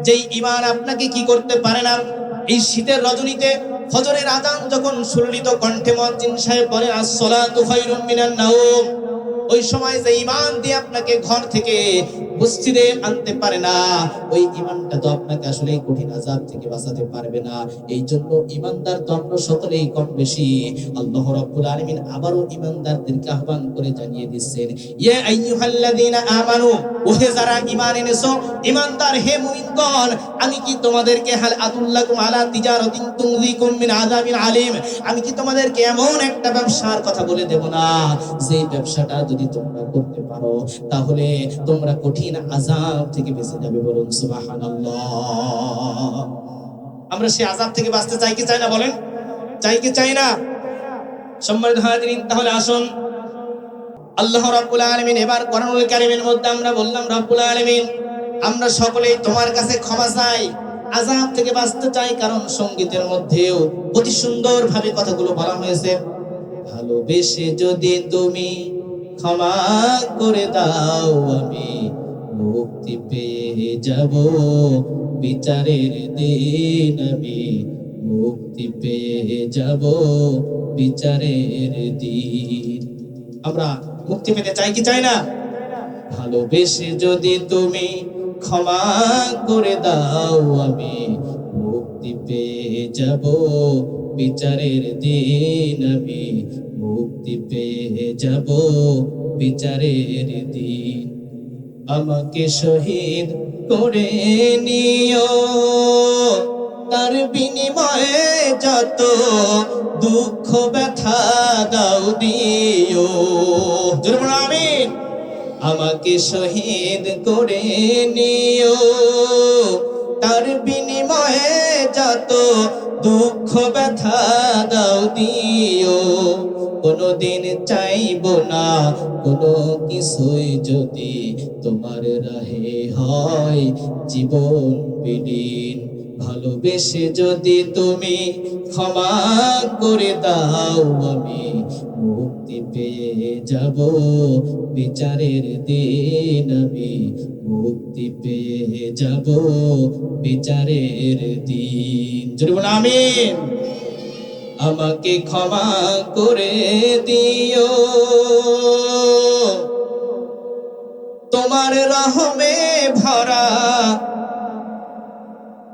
যেই ঈমান আপনাকে কি করতে পারে না। এই শীতের রজনীতে ফজরের আযান যখন সুললিত কণ্ঠে মুয়াজ্জিন সাহেব বলেন আস-সালাতু খায়রুম মিনান নাওম, ওই সময় যে ঈমান দিয়ে আপনাকে ঘর থেকে মসজিদে আনতে পারে না, ওই ঈমানটা তো আপনাকে আসলে এই কঠিন আযাব থেকে বাঁচাতে পারবে না। এই জন্য ঈমানদার তো আমরা সকলেই কম বেশি। আল্লাহ রাব্বুল আলামিন আবারও ঈমানদারদেরকে আহ্বান করে জানিয়ে দিচ্ছেন, ইয়া আইয়ুহাল্লাযীনা আমানু, ওহে যারা ঈমান এনেছো, ঈমানদার হে মুমিনগণ, আমি কি তোমাদেরকে হাল আদুল্লাকুম আলা তিজারাতিন তুনজিকুম মিন আযাবিন আলীম, আমি কি তোমাদেরকে এমন একটা ব্যবসার কথা বলে দেব না, যে ব্যবসাটা যদি তোমরা করতে পারো তাহলে তোমরা কঠিন আযাব থেকে বেঁচে যাবে। বলুন সুবহানাল্লাহ। আমরা সেই আযাব থেকে বাঁচতে চাই কি চাই না? বলেন, চাই কি চাই না? সম্মানিত হাজিরিন, তাহলে আসুন আল্লাহ রাব্বুল আলামিন এবার কোরআনুল কারীমের মধ্যে আমরা বললাম, রাব্বুল আলামিন আমরা সকলেই তোমার কাছে ক্ষমা চাই, আযাব থেকে বাঁচতে চাই। কারণ সঙ্গীতের মধ্যেও অতি সুন্দর ভাবে কথাগুলো বলা হয়েছে, ভালোবেসে যদি তুমি ক্ষমা করে দাও, আমি মুক্তি পেয়ে যাব বিচারের দিন, আমি মুক্তি পেয়ে যাব বিচারের দিন। আমরা মুক্তি পেতে চাই কি চাই না? ভালোবেসে যদি তুমি ক্ষমা করে দাও, আমি মুক্তি পেয়ে যাব বিচারের দিন, আমি মুক্তি পেয়ে যাব বিচারের দিন। আমাকে শহীদ করে নিও, তার বিনিময়ে যত দুঃখ ব্যথা দাও দিও। আমিন। আমাকে শহীদ করে নিও, তার বিনিময়ে যত দুঃখ ব্যথা দাও দিও। কোনদিন চাইব না কোনো কিছুই যদি তোমার রাহে হয় জীবন বিলীন। ভালোবেসে যদি তুমি ক্ষমা করে দাও, আমি মুক্তি পেয়ে যাব বিচারের দিন, আমি মুক্তি পেয়ে যাব বিচারের দিন। জোরে বলুন আমিন। আমাকে ক্ষমা করে দিও, তোমার রহমে ভরা,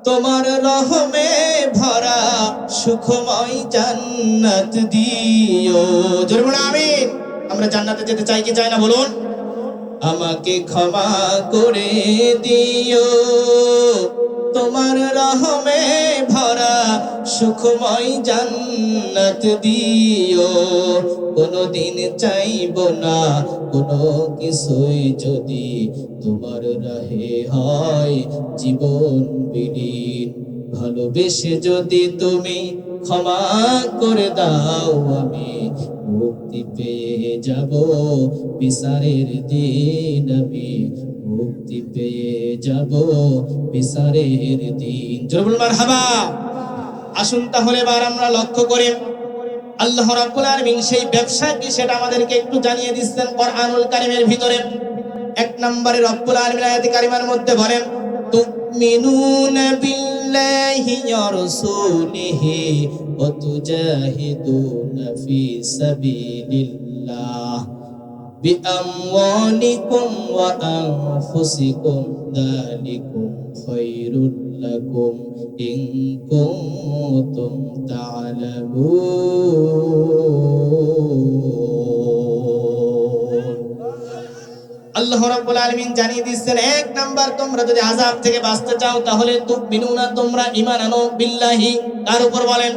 তোমার রহমে ভরা সুখময় জান্নাত দিও। জোরে বলুন আমিন। আমরা জান্নাতে যেতে চাই কি চাই না? বলুন। আমাকে ক্ষমা করে দিও, তোমার রহমে ভরা সুখময় জান্নাত দিও। কোনদিন চাইব না কোনো কিছুই যদি তোমার রাহে হয় জীবন বিলীন। ভালোবেসে যদি তুমি ক্ষমা করে দাও, আমি মুক্তি পেয়ে যাব বিচারের দিন, আমি মুক্তি পেয়ে যাব বিচারের দিন। জোরে বলুন মারহাবা। আসুন তাহলে এবার আমরা লক্ষ্য করি আল্লাহ রাব্বুল আলামিন সেই ব্যবসা কি সেটা আমাদেরকে একটু জানিয়ে দিচ্ছেন কোরআনুল কারীমের ভিতরে। এক নম্বরে রব্বুল আলামিন আয়াতে কারিমার মধ্যে বলেন, তুমিনুনা বিল্লাহি ওয়া রাসূলিহি ওয়া তুজাহিদুনা ফি সাবিলিল্লাহ বিআমওয়ালিকুম ওয়া আনফুসিকুম যালিকুম খায়রুল লাকুম ইন কুনতুম তা'লামুন। আল্লাহ রাব্বুল আলামিন জানিয়ে দিচ্ছেন, এক নাম্বার তোমরা যদি আযাব থেকে বাঁচতে চাও তাহলে তুমিনুনা, তোমরা ঈমান আনো, বিল্লাহি, কার উপর বলেন?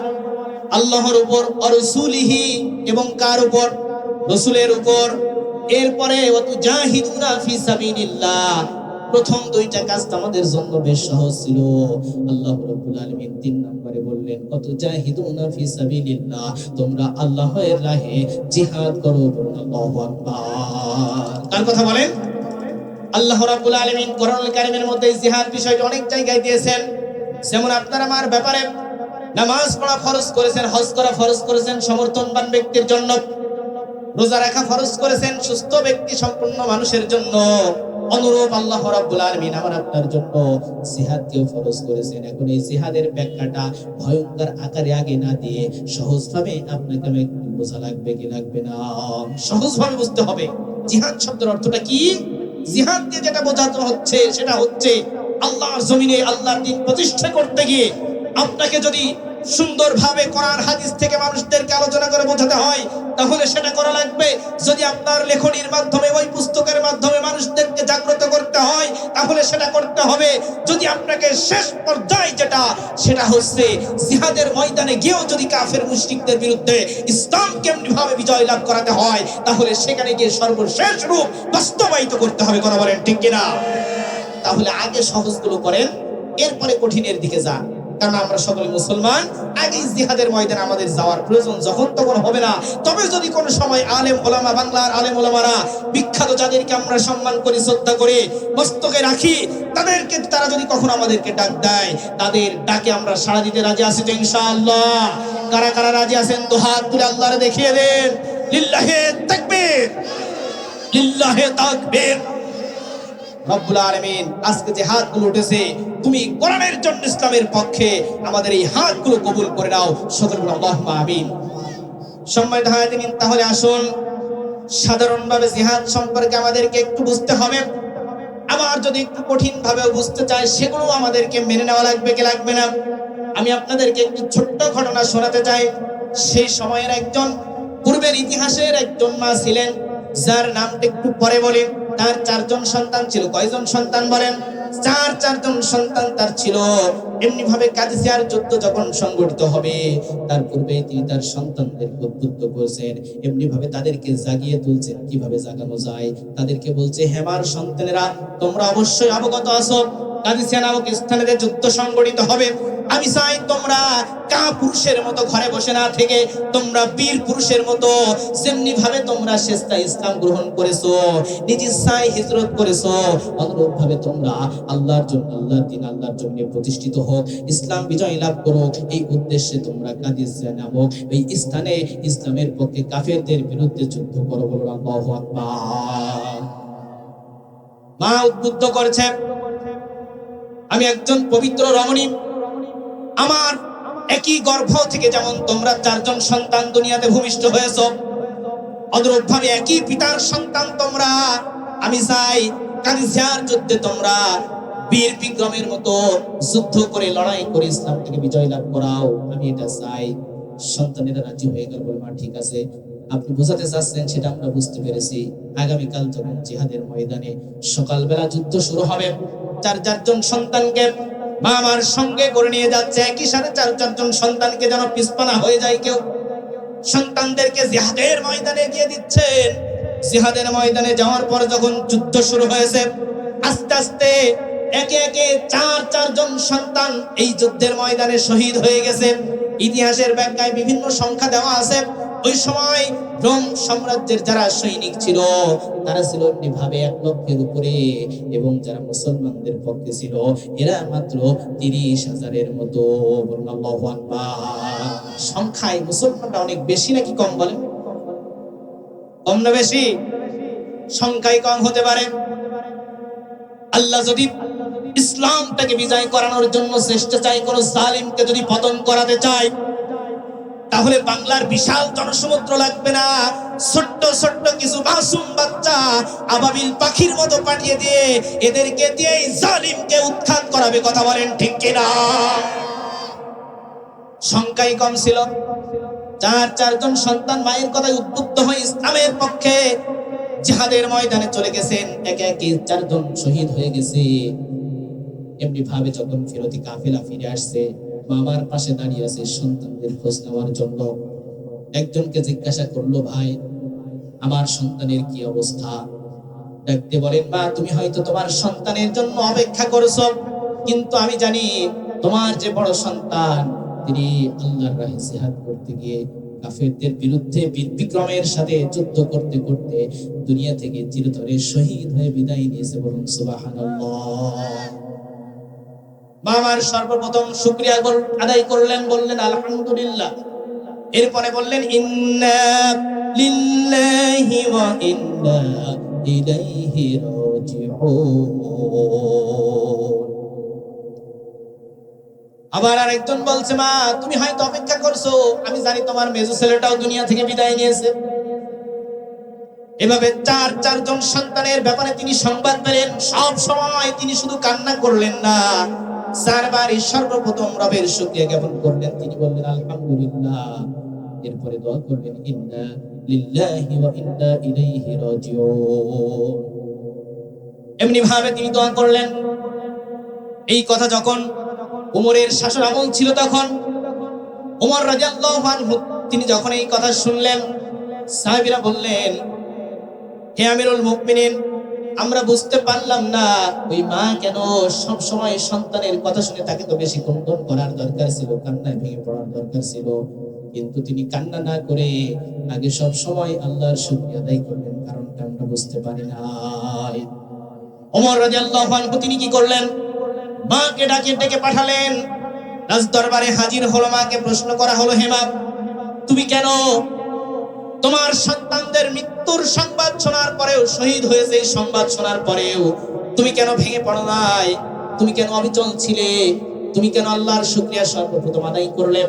আল্লাহর উপর, আর রাসূলিহি, এবং কার উপর? রাসূলের উপর। এরপরে ওয়া তুজাহিদুনা ফি সাবিলিল্লাহ, প্রথম দুইটা কাজ আমাদের জন্য বেশ সহজ ছিল। আল্লাহ রাব্বুল আলামিন তিন নম্বরে বললেন কত জাহিদুনা ফি সাবিলিল্লাহ, তোমরা আল্লাহর রাহে জিহাদ করো। আল্লাহু আকবার। কার কথা বলেন? আল্লাহ রাব্বুল আলামিন কোরআনুল কারীমের মধ্যে জিহাদ বিষয়টি অনেক জায়গায় দিয়েছেন। যেমন আপনার আমার ব্যাপারে নামাজ পড়া ফরজ করেছেন, হজ করা ফরজ করেছেন সমর্থনবান ব্যক্তির জন্য, রোজা রাখা ফরজ করেছেন সুস্থ ব্যক্তি সম্পন্ন মানুষের জন্য, অনুরূপ আল্লাহ রাব্বুল আলামিন আমার আপনার জন্য জিহাদকেও ফরজ করেছেন। এখন এই জিহাদের ব্যাখ্যাটা ভয়ঙ্কর আকারে আগে না দিয়ে সহজভাবে আপনাকে আমি একটু বোঝা লাগবে কি লাগবে না? সহজভাবে বুঝতে হবে জিহাদ শব্দের অর্থটা কি। জিহাদ দিয়ে যেটা বোঝাতে হচ্ছে সেটা হচ্ছে আল্লাহর জমিনে আল্লাহর দ্বীন প্রতিষ্ঠা করতে গিয়ে আপনাকে যদি সুন্দরভাবে কোরআন হাদিস থেকে মানুষদেরকে আলোচনা করে বোঝাতে হয় তাহলে সেটা করা লাগবে। যদি আপনার লেখনির মাধ্যমে ওই পুস্তকের মাধ্যমে মানুষদেরকে জাগ্রত করতে হয় তাহলে সেটা করতে হবে। যদি আপনাকে শেষ পর্যায়ে যেটা সেটা হচ্ছে জিহাদের ময়দানে গিয়েও যদি কাফের মুশরিকদের বিরুদ্ধে ইসলাম কেমনিভাবে বিজয় লাভ করাতে হয় তাহলে সেখানে গিয়ে সর্বশেষ রূপ বাস্তবায়িত করতে হবে। কথা বলেন ঠিক কিনা? তাহলে আগে সহজগুলো করেন, এরপরে কঠিনের দিকে যান। কারণ আমরা সকলে মুসলমান, আগে জিহাদের ময়দানে আমাদের যাওয়ার প্রয়োজন যখন তখন হবে না। তবে যদি কোনো সময় আলেম ওলামা, বাংলার আলেম ওলামারা বিখ্যাত যাদেরকে আমরা সম্মান করি শ্রদ্ধা করে মস্তকে রাখি, তাদেরকে তারা যদি কখনো আমাদেরকে ডাক দেয় তাদের ডাকে আমরা সাড়া দিতে রাজি আছি তো ইনশাআল্লাহ? কারা কারা রাজি আছেন তো হাত তুলে আল্লাহরে দেখিয়ে দেন। লিল্লাহে তাকবীর, লিল্লাহে তাকবীর। রব্বুল আলামিন আজকে যে হাতগুলো উঠেছে তুমি কোরআনের জন্য ইসলামের পক্ষে আমাদের এই হাতগুলো কবুল করে নাও। সকলে বলুন আল্লাহুম্মা আমিন। সম্মানিত হাজিরিন, তাহলে আসুন সাধারণভাবে জিহাদ সম্পর্কে আমাদেরকে একটু বুঝতে হবে। আবার যদি একটু কঠিন ভাবে বুঝতে চাই সেগুলো আমাদেরকে মেনে নেওয়া লাগবে কি লাগবে না? আমি আপনাদেরকে একটু ছোট্ট ঘটনা শোনাতে চাই। সেই সময়ের একজন পূর্বের ইতিহাসের একজন মা ছিলেন যার নামটা একটু পরে বলি। তার 4 জন সন্তান ছিল। কয়জন সন্তান বলেন? 4 জন সন্তান তার ছিল। এমনি ভাবে কাদিসিয়ার যুদ্ধ যখন সংগঠিত হবে তার পূর্বে তিনি তার সন্তানদেরকে উদ্বুদ্ধ করেছেন, এমনি ভাবে তাদেরকে জাগিয়ে তুলছেন। কিভাবে জাগানো যায়? তাদেরকে বলছে, হে আমার সন্তানেরা, তোমরা অবশ্যই অবগত আছো কাদিসিয়া নামক স্থানে যে যুদ্ধ সংগঠিত হবে। আমি চাই তোমরা কাপুরুষের মতো ঘরে বসে না থেকে তোমরা বীর পুরুষের মতো যেমনি ভাবে তোমরা স্বেচ্ছায় ইসলাম গ্রহণ করেছো, নিজ ইচ্ছায় হিজরত করেছো, অনুরূপ ভাবে তোমরা আল্লাহর জন্য, আল্লাহর দ্বীন আল্লাহর জন্য প্রতিষ্ঠিত হোক, ইসলাম বিজয় লাভ করো, এই উদ্দেশ্যে তোমরা কাদিসিয়া নামক এই স্থানে ইসলামের পক্ষে কাফেরদের বিরুদ্ধে যুদ্ধ করো। বলো আল্লাহু আকবার। মা উদ্বুদ্ধ করেছে, আমি একজন পবিত্র রমণী, আমার একই গর্ভ থেকে যেমন তোমরা 4 জন সন্তান দুনিয়াতে ভূমিষ্ঠ হয়েছো, অনুরূপ ভাবে একই পিতার সন্তান তোমরা। আমি চাই কাদিসিয়ার যুদ্ধে তোমরা বীর বিক্রমের মতো যুদ্ধ করে লড়াই করে ইসলাম থেকে বিজয় লাভ করাও, আমি এটা চাই। সন্তানেরা রাজি হয়ে গেল। বলে, মা ঠিক আছে, আপনি বোঝাতে চাচ্ছেন সেটা আমরা বুঝতে পেরেছি। আগামীকাল যখন জিহাদের ময়দানে সকালবেলা যুদ্ধ শুরু হবে, 4 জন সন্তানকে মা আমার সঙ্গে করে নিয়ে যাচ্ছে। একই সাথে 4 জন সন্তানকে যেন পিছপা হয়ে যায় কেউ, সন্তানদেরকে জিহাদের ময়দানে গিয়ে দিচ্ছেন। জিহাদের ময়দানে যাওয়ার পর যখন যুদ্ধ শুরু হয়েছে, আস্তে আস্তে একে একে 4 জন সন্তান এই যুদ্ধের ময়দানে শহীদ হয়ে গেছে। ইতিহাসের ব্যাখ্যায় বিভিন্ন সংখ্যা দেওয়া আছে। ওই সময় রোম সাম্রাজ্যের যারা সৈনিক ছিল তারা ছিল এমনিভাবে 1 লক্ষের উপরে, এবং যারা মুসলমানদের পক্ষে ছিল এরা মাত্র 30,000-এর মতো। বলুন আল্লাহু আকবার। সংখ্যায় মুসলমানরা অনেক বেশি নাকি কম বলেন? কম না বেশি? সংখ্যায় কম হতে পারে। আল্লাহ যদি ইসলামটাকে বিজয় করানোর জন্য চেষ্টা চায়, কোন জালিমকে যদি পতন করাতে চায়, তাহলে বাংলার বিশাল জনসমুদ্র লাগবে না। ছোট্ট ছোট্ট কিছু মাসুম বাচ্চা আবাবিল পাখির মতো পাঠিয়ে দিয়ে এদেরকে দিয়ে জালিমকে উৎখাত করাবে। কথা বলেন ঠিক কিনা? সংখ্যাই কম ছিল। 4 জন সন্তান মায়ের কথায় উদ্বুদ্ধ হয়ে ইসলামের পক্ষে জিহাদের ময়দানে চলে গেছেন। একে একে 4 জন শহীদ হয়ে গেছে। এমনি ভাবে যখন ফেরতি কাফেলা ফিরে আসছে, বাবার পাশে দাঁড়িয়ে আছে সন্তানদের খোঁজ নেওয়ার জন্য। একজনকে জিজ্ঞাসা করলো, ভাই আমার সন্তানের কি অবস্থা? ডাকতে বলেন, মা তুমি হয়তো তোমার সন্তানের জন্য অপেক্ষা করেছো, কিন্তু আমি জানি তোমার যে বড় সন্তান তিনি আল্লাহর রাহে জিহাদ করতে গিয়ে কাফেরদের বিরুদ্ধে বিক্রমের সাথে যুদ্ধ করতে করতে দুনিয়া থেকে চিরতরে শহীদ হয়ে বিদায় নিয়েছে। বলুন সুবহানাল্লাহ। মামার সর্বপ্রথম শুকরিয়া আদায় করলেন, বললেন আলহামদুলিল্লাহ। এরপরে বললেন ইন্না লিল্লাহি ওয়া ইন্না ইলাইহি راجعون আবার আরেকজন বলছে মা তুমি হয়তো অপেক্ষা করছো আমি জানি তোমার মেজো ছেলেটাও দুনিয়া থেকে বিদায় নিয়েছে এভাবে চারজন সন্তানের ব্যাপারে তিনি সংবাদ পেলেন সব সময় তিনি শুধু কান্না করলেন না চারবারই সর্বপ্রথম রবের শুকরিয়া জ্ঞাপন করলেন তিনি বললেন আলহামদুলিল্লাহ এরপরে দোয়া করলেন ইন্না লিল্লাহি ওয়া ইন্না ইলাইহি রাজিউন এমনি ভাবে তিনি দোয়া করলেন এই কথা যখন উমরের শাসন আমল ছিল তখন উমর রাদিয়াল্লাহু আনহু তিনি যখন এই কথা শুনলেন সাহাবীরা বললেন হে আমিরুল মুমিনিন আমরা বুঝতে পারলাম না ওই মা কেন সব সময় সন্তানের কথা শুনে তাকে তো বেশি কন্দন করার দরকার ছিল কান্নায় ভেঙে পড়ার দরকার ছিল কিন্তু তিনি কান্না না করে আগে সব সময় আল্লাহর শুকরিয়া আদায় করলেন কারণটা আমরা বুঝতে পারি নাই ওমর রাদিয়াল্লাহু আনহু তিনি কি করলেন মাকে ডেকে পাঠালেন রাজ দরবারে হাজির হলো মাকে প্রশ্ন করা হলো হে মা তুমি কেন তোমার সন্তানদের মৃত্যুর সংবাদ শোনার পরেও শহীদ হয়েছে এই সংবাদ শোনার পরেও তুমি কেন ভেঙে পড়ো নাই তুমি কেন অবিচল ছিলে তুমি কেন আল্লাহর শুকরিয়া সর্বপ্রথম আদায় করলে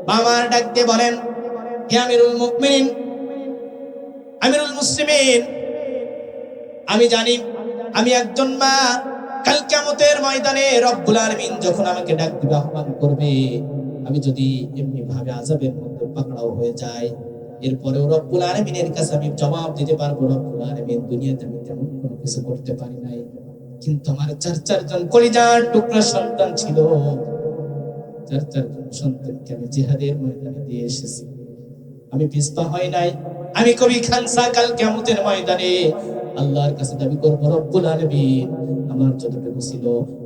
মামার ডাক দিয়ে বলেন হে আমিরুল মুমিনিন আমিরুল মুসলিমিন আমি জানি আমি একজন মা কাল কিয়ামতের ময়দানে রব্বুল আলামিন যখন আমাকে ডাক দিবে আহ্বান করবে আমি যদি এমনি ভাবে আযাবের মধ্যে পাকড়াও হয়ে যায় এরপরেও রব্বুল আলামিনের কাছে আমি জবাব দিতে পারবো রব্বুল আলামিন দুনিয়াতে আমি তেমন কোনো কিছু করতে পারি নাই কিন্তু আমার চারজন কলিজার টুকরা সন্তান ছিল চারজন সন্তানকে আমি জিহাদের ময়দানে দিয়ে এসেছি আমি পিছপা হয় নাই আমি কবি খানসা কাল কিয়ামতের ময়দানে আল্লাহর কাছে দাবি করব রব্বুল আলামিন আমার যতটুকু ছিল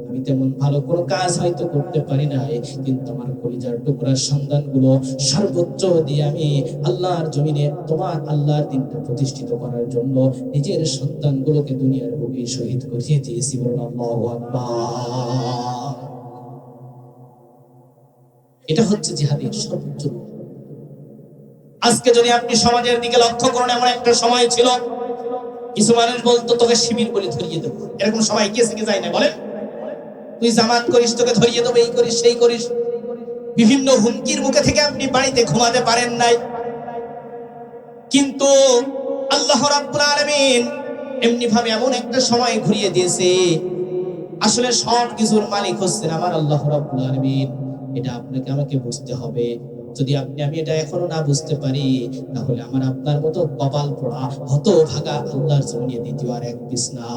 আমি তেমন ভালো কোনো কাজ হয়তো করতে পারি নাই কিন্তু আমার কলিজার টুকরার সন্তানগুলো সর্বোচ্চ দিয়ে আমি আল্লাহর জমিনে তোমার আল্লাহর দিনটা প্রতিষ্ঠিত করার জন্য নিজের সন্তানগুলোকে দুনিয়ার বুকে শহীদ করিয়ে দিয়েছি বলুন আল্লাহু আকবার এটা হচ্ছে জিহাদের সর্বোচ্চ আজকে যদি আপনি সমাজের দিকে লক্ষ্য করেন এমন একটা সময় ছিল কিছু মানুষ বলতো তোকে শিবির বলে ধরিয়ে দেবো এরকম সবাই কেসে কে যায় না বলেন তুই জামাত করিস তোকে ধরিয়ে দেবো এই করিস সেই করিস বিভিন্ন হুমকির মুখে থেকে আপনি বাড়িতে ঘুমাতে পারেন নাই কিন্তু আল্লাহ রাব্বুল আলামিন এমনি ভাবে এমন একটা সময় ঘুরিয়ে দিয়েছে আসলে সব কিছুর মালিক হচ্ছেন আমার আল্লাহ রাব্বুল আলামিন এটা আপনাকে আমাকে বুঝতে হবে যদি আমি এটা এখনো না বুঝতে পারি তাহলে আমার আপনার মতো কপাল পোড়া হতভাগা আল্লাহর জমিনে দ্বিতীয় আর এক পিস না